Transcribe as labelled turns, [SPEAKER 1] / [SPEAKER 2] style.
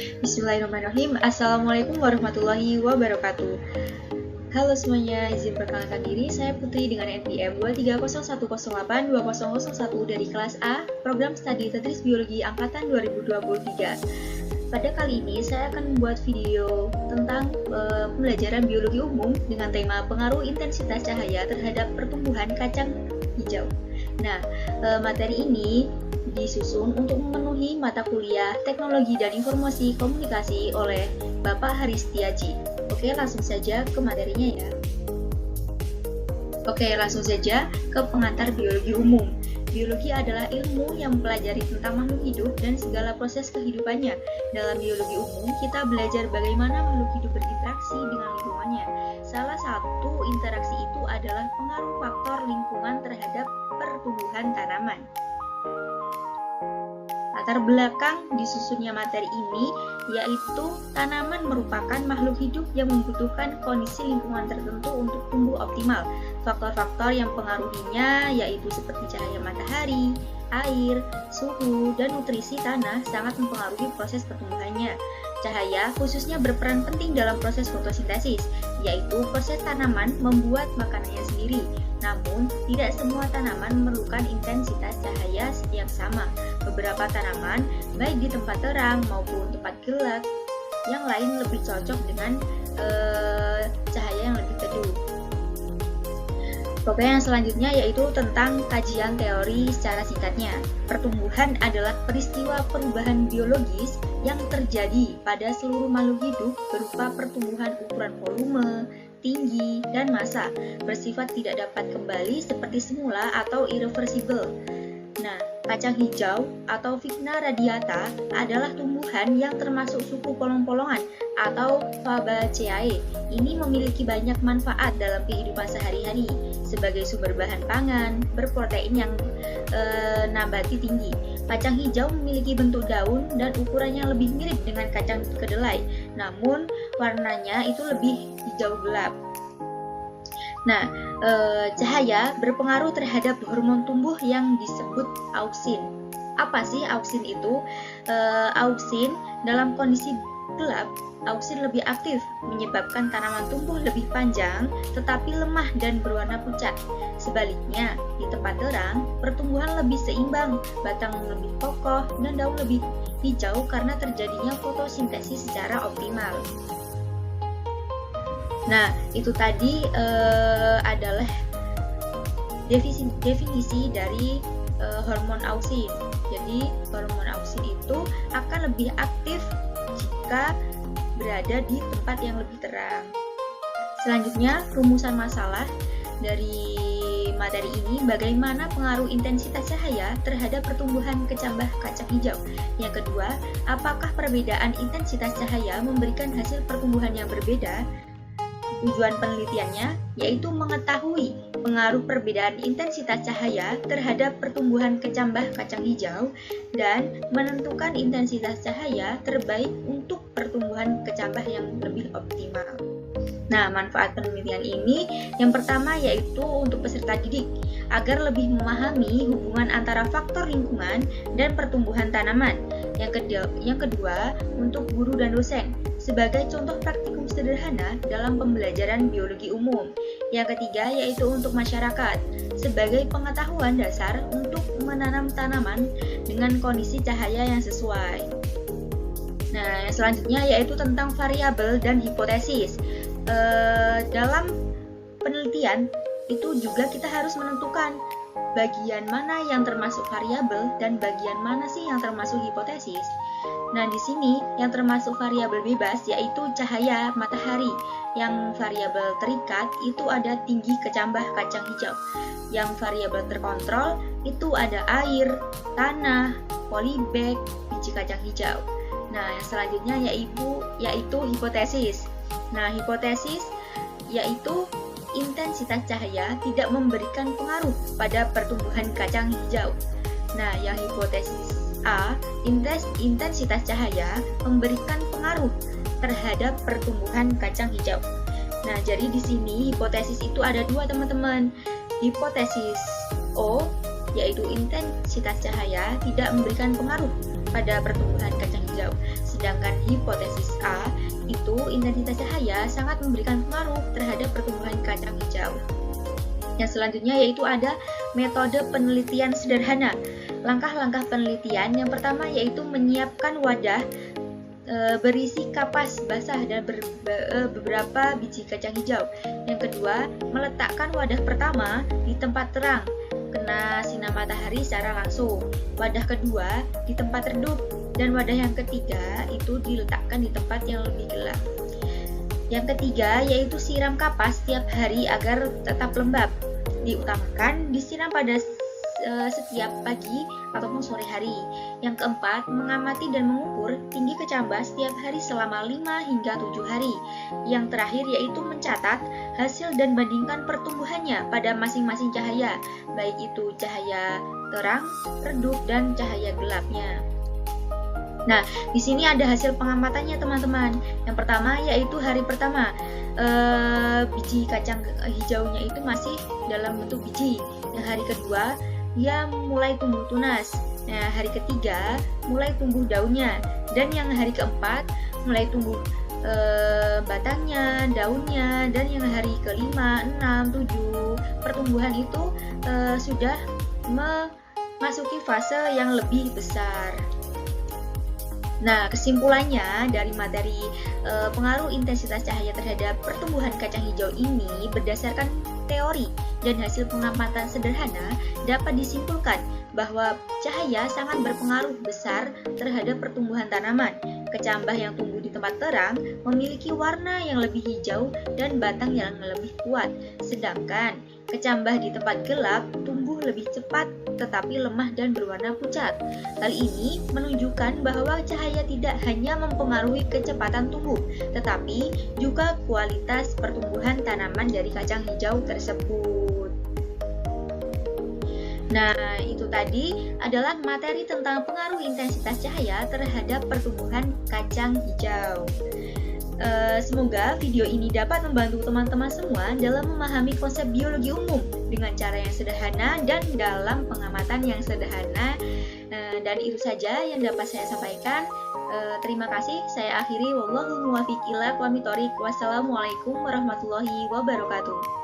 [SPEAKER 1] Bismillahirrahmanirrahim. Assalamualaikum warahmatullahi wabarakatuh. Halo semuanya, izin perkenalkan diri, saya Putri dengan NPM 23010820001 dari kelas A, Program Studi Tedris Biologi Angkatan 2023. Pada kali ini saya akan membuat video tentang pembelajaran biologi umum dengan tema pengaruh intensitas cahaya terhadap pertumbuhan kacang hijau. Nah, materi ini disusun untuk memenuhi mata kuliah Teknologi dan Informasi Komunikasi oleh Bapak Haris Setiaji. Oke, langsung saja ke materinya ya. Oke, langsung saja ke pengantar biologi umum. Biologi adalah ilmu yang mempelajari tentang makhluk hidup dan segala proses kehidupannya. Dalam biologi umum, kita belajar bagaimana makhluk hidup berinteraksi dengan lingkungannya. Salah satu interaksi itu adalah pengaruh faktor lingkungan terhadap pertumbuhan tanaman. Latar belakang disusunnya materi ini yaitu tanaman merupakan makhluk hidup yang membutuhkan kondisi lingkungan tertentu untuk tumbuh optimal. Faktor-faktor yang pengaruhinya yaitu seperti cahaya matahari, air, suhu, dan nutrisi tanah sangat mempengaruhi proses pertumbuhannya. Cahaya khususnya berperan penting dalam proses fotosintesis, yaitu proses tanaman membuat makanannya sendiri. Namun, tidak semua tanaman memerlukan intensitas cahaya yang sama. Beberapa tanaman, baik di tempat terang maupun tempat gelap, yang lain lebih cocok dengan cahaya yang lebih teduh. Oke, yang selanjutnya yaitu tentang kajian teori secara singkatnya. Pertumbuhan adalah peristiwa perubahan biologis yang terjadi pada seluruh makhluk hidup berupa pertumbuhan ukuran volume, tinggi, dan massa, bersifat tidak dapat kembali seperti semula atau irreversible. Nah, kacang hijau atau Vigna radiata adalah tumbuhan yang termasuk suku polong-polongan atau Fabaceae. Ini memiliki banyak manfaat dalam kehidupan sehari-hari sebagai sumber bahan pangan, berprotein yang nabati tinggi. Kacang hijau memiliki bentuk daun dan ukurannya lebih mirip dengan kacang kedelai, namun warnanya itu lebih hijau gelap. Nah, cahaya berpengaruh terhadap hormon tumbuh yang disebut auksin. Apa sih auksin itu? Auksin dalam kondisi gelap, auksin lebih aktif, menyebabkan tanaman tumbuh lebih panjang tetapi lemah dan berwarna pucat. Sebaliknya, di tempat terang, pertumbuhan lebih seimbang, batang lebih kokoh, dan daun lebih hijau karena terjadinya fotosintesis secara optimal. Nah, itu tadi adalah definisi dari hormon auksin. Jadi, hormon auksin itu akan lebih aktif jika berada di tempat yang lebih terang. Selanjutnya, rumusan masalah dari materi ini, bagaimana pengaruh intensitas cahaya terhadap pertumbuhan kecambah kacang hijau. Yang kedua, apakah perbedaan intensitas cahaya memberikan hasil pertumbuhan yang berbeda? Tujuan penelitiannya yaitu mengetahui pengaruh perbedaan intensitas cahaya terhadap pertumbuhan kecambah kacang hijau dan menentukan intensitas cahaya terbaik untuk pertumbuhan kecambah yang lebih optimal. Nah, manfaat penelitian ini yang pertama yaitu untuk peserta didik agar lebih memahami hubungan antara faktor lingkungan dan pertumbuhan tanaman. Yang kedua, untuk guru dan dosen sebagai contoh praktikum sederhana dalam pembelajaran biologi umum. Yang ketiga yaitu untuk masyarakat sebagai pengetahuan dasar untuk menanam tanaman dengan kondisi cahaya yang sesuai. Nah, yang selanjutnya yaitu tentang variabel dan hipotesis. Dalam penelitian itu juga kita harus menentukan bagian mana yang termasuk variabel dan bagian mana sih yang termasuk hipotesis. Nah, di sini yang termasuk variabel bebas yaitu cahaya matahari. Yang variabel terikat itu ada tinggi kecambah kacang hijau. Yang variabel terkontrol itu ada air, tanah, polybag, biji kacang hijau. Nah, yang selanjutnya yaitu hipotesis. Nah, hipotesis yaitu intensitas cahaya tidak memberikan pengaruh pada pertumbuhan kacang hijau. Nah, yang hipotesis A, intensitas cahaya memberikan pengaruh terhadap pertumbuhan kacang hijau. Nah, jadi di sini hipotesis itu ada dua, teman-teman. Hipotesis O, yaitu intensitas cahaya tidak memberikan pengaruh pada pertumbuhan kacang hijau. Sedangkan hipotesis A itu intensitas cahaya sangat memberikan pengaruh terhadap pertumbuhan kacang hijau. Yang selanjutnya yaitu ada metode penelitian sederhana. Langkah-langkah penelitian yang pertama yaitu menyiapkan wadah berisi kapas basah dan beberapa biji kacang hijau. Yang kedua, meletakkan wadah pertama di tempat terang, kena sinar matahari secara langsung. Wadah kedua di tempat redup, dan wadah yang ketiga itu diletakkan di tempat yang lebih gelap. Yang ketiga yaitu siram kapas setiap hari agar tetap lembab. Diutamakan disiram pada setiap pagi ataupun sore hari. Yang keempat, mengamati dan mengukur tinggi kecambah setiap hari selama 5 hingga 7 hari. Yang terakhir yaitu mencatat hasil dan bandingkan pertumbuhannya pada masing-masing cahaya, baik itu cahaya terang, redup, dan cahaya gelapnya. Nah, di sini ada hasil pengamatannya teman-teman. Yang pertama yaitu hari pertama, biji kacang hijaunya itu masih dalam bentuk biji. Yang hari kedua, dia mulai tumbuh tunas. Nah, hari ketiga mulai tumbuh daunnya, dan yang hari keempat mulai tumbuh batangnya, daunnya, dan yang hari kelima, 6, 7 pertumbuhan itu sudah memasuki fase yang lebih besar. Nah, kesimpulannya dari materi pengaruh intensitas cahaya terhadap pertumbuhan kacang hijau ini berdasarkan teori dan hasil pengamatan sederhana dapat disimpulkan bahwa cahaya sangat berpengaruh besar terhadap pertumbuhan tanaman. Kecambah yang tumbuh di tempat terang memiliki warna yang lebih hijau dan batang yang lebih kuat, sedangkan kecambah di tempat gelap tumbuh lebih cepat tetapi lemah dan berwarna pucat. Hal ini menunjukkan bahwa cahaya tidak hanya mempengaruhi kecepatan tumbuh, tetapi juga kualitas pertumbuhan tanaman dari kacang hijau tersebut. Nah, itu tadi adalah materi tentang pengaruh intensitas cahaya terhadap pertumbuhan kacang hijau. Semoga video ini dapat membantu teman-teman semua dalam memahami konsep biologi umum dengan cara yang sederhana dan dalam pengamatan yang sederhana. Dan itu saja yang dapat saya sampaikan. Terima kasih. Saya akhiri. Wallahu muwaffiq ila aqwamit thoriq. Wassalamualaikum warahmatullahi wabarakatuh.